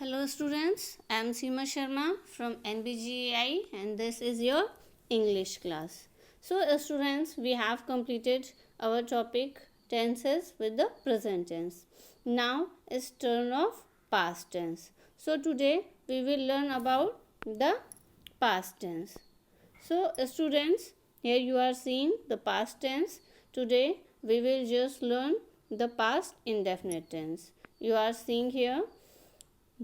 Hello students, I am Seema Sharma from NBGI and this is your English class. So students, we have completed our topic tenses with the present tense. Now is turn of past tense. So today we will learn about the past tense. So students, here you are seeing the past tense. Today we will just learn the past indefinite tense. You are seeing here.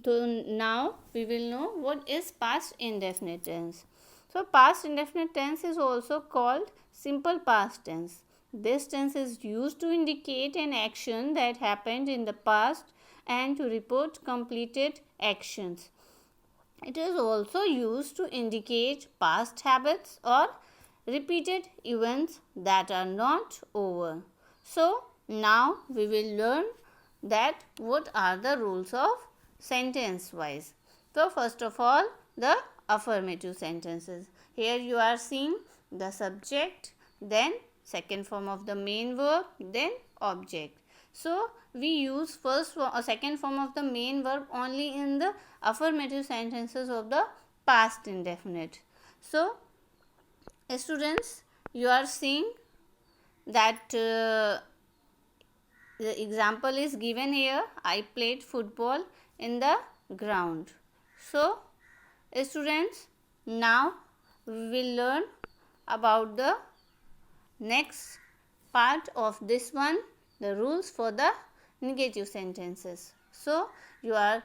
So now we will know what is past indefinite tense. So past indefinite tense is also called simple past tense. This tense is used to indicate an action that happened in the past and to report completed actions. It is also used to indicate past habits or repeated events that are not over. So now we will learn that what are the rules of sentence wise. So first of all, the affirmative sentences. Here you are seeing the subject, then second form of the main verb, then object. So we use second form of the main verb only in the affirmative sentences of the past indefinite. So students, you are seeing that the example is given here. I played football in the ground. So students, now we will learn about the next part of this one, the rules for the negative sentences. So you are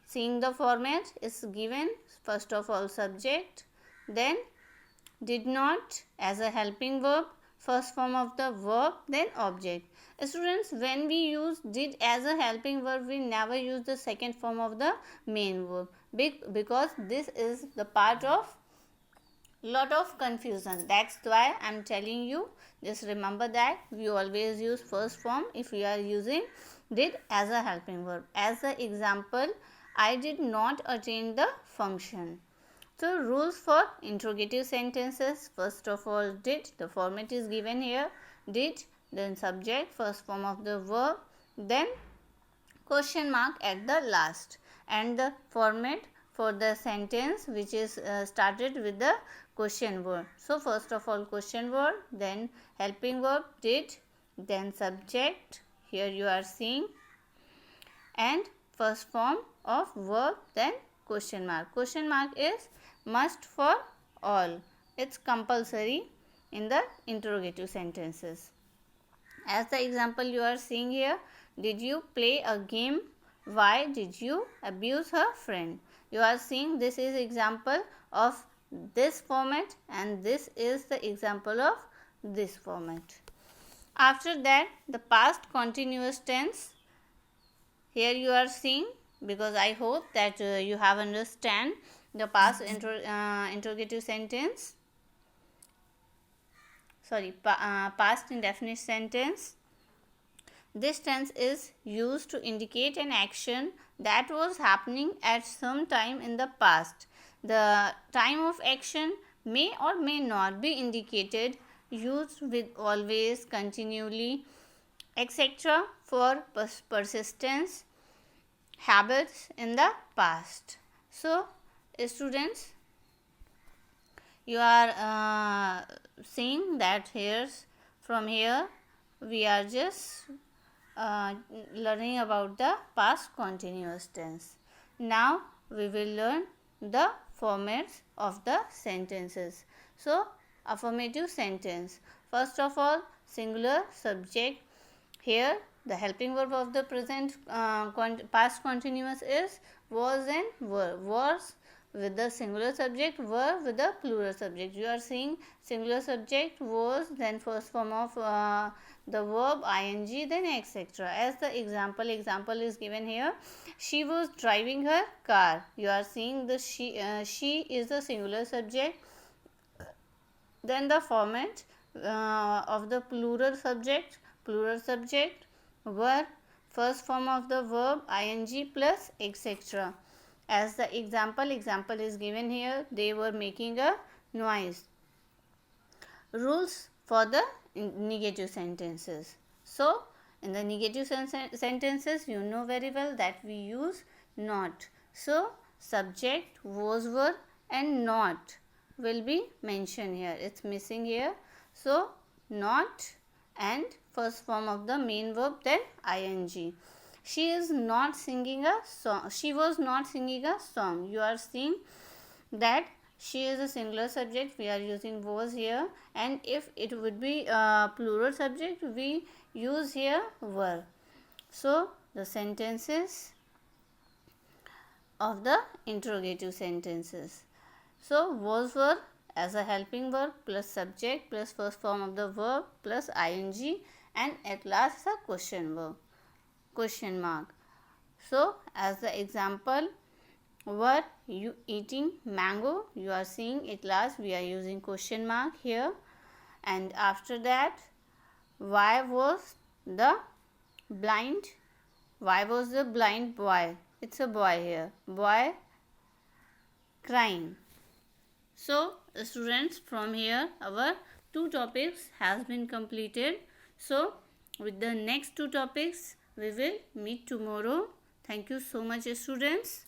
seeing the format is given. First of all, subject, then did not as a helping verb, first form of the verb, then object. Students, when we use did as a helping verb, we never use the second form of the main verb because this is the part of lot of confusion. That's why I am telling you, just remember that we always use first form if we are using did as a helping verb. As the example, I did not attend the function. So rules for interrogative sentences. First of all, did, the format is given here, did, then subject, first form of the verb, then question mark at the last, and the format for the sentence which is started with the question word. So first of all, question word, then helping verb did, then subject, here you are seeing, and first form of verb, then question mark. Question mark is must for all. It's compulsory in the interrogative sentences. As the example you are seeing here, did you play a game? Why did you abuse her friend? You are seeing this is example of this format and this is the example of this format. After that, the past continuous tense. Here you are seeing, because I hope that you have understand the past interrogative sentence. Past indefinite sentence. This tense is used to indicate an action that was happening at some time in the past. The time of action may or may not be indicated, used with always, continually, etc. for persistence, habits in the past. So students, you are seeing that from here we are just learning about the past continuous tense. Now we will learn the formats of the sentences. So affirmative sentence. First of all, singular subject. Here the helping verb of the present past continuous is was and were. Was with the singular subject, were with the plural subject. You are seeing singular subject was, then first form of the verb ing, then etc. As the example is given here, she was driving her car. You are seeing the she is the singular subject, then the format of the plural subject were, first form of the verb ing plus etc. As the example is given here, they were making a noise. Rules for the negative sentences. So in the negative sentences, you know very well that we use not. So subject, was, were and not will be mentioned here. It's missing here. So not and first form of the main verb, then ing. She is not singing a song. She was not singing a song. You are seeing that she is a singular subject. We are using was here, and if it would be a plural subject, we use here were. So the sentences of the interrogative sentences. So was, were as a helping verb plus subject plus first form of the verb plus ing, and at last a question verb, question mark. So as the example, were you eating mango? You are seeing at last we are using question mark here. And after that, why was the blind boy, it's a boy here, boy crying. So students, from here our 2 topics has been completed. So with the next 2 topics we will meet tomorrow. Thank you so much students.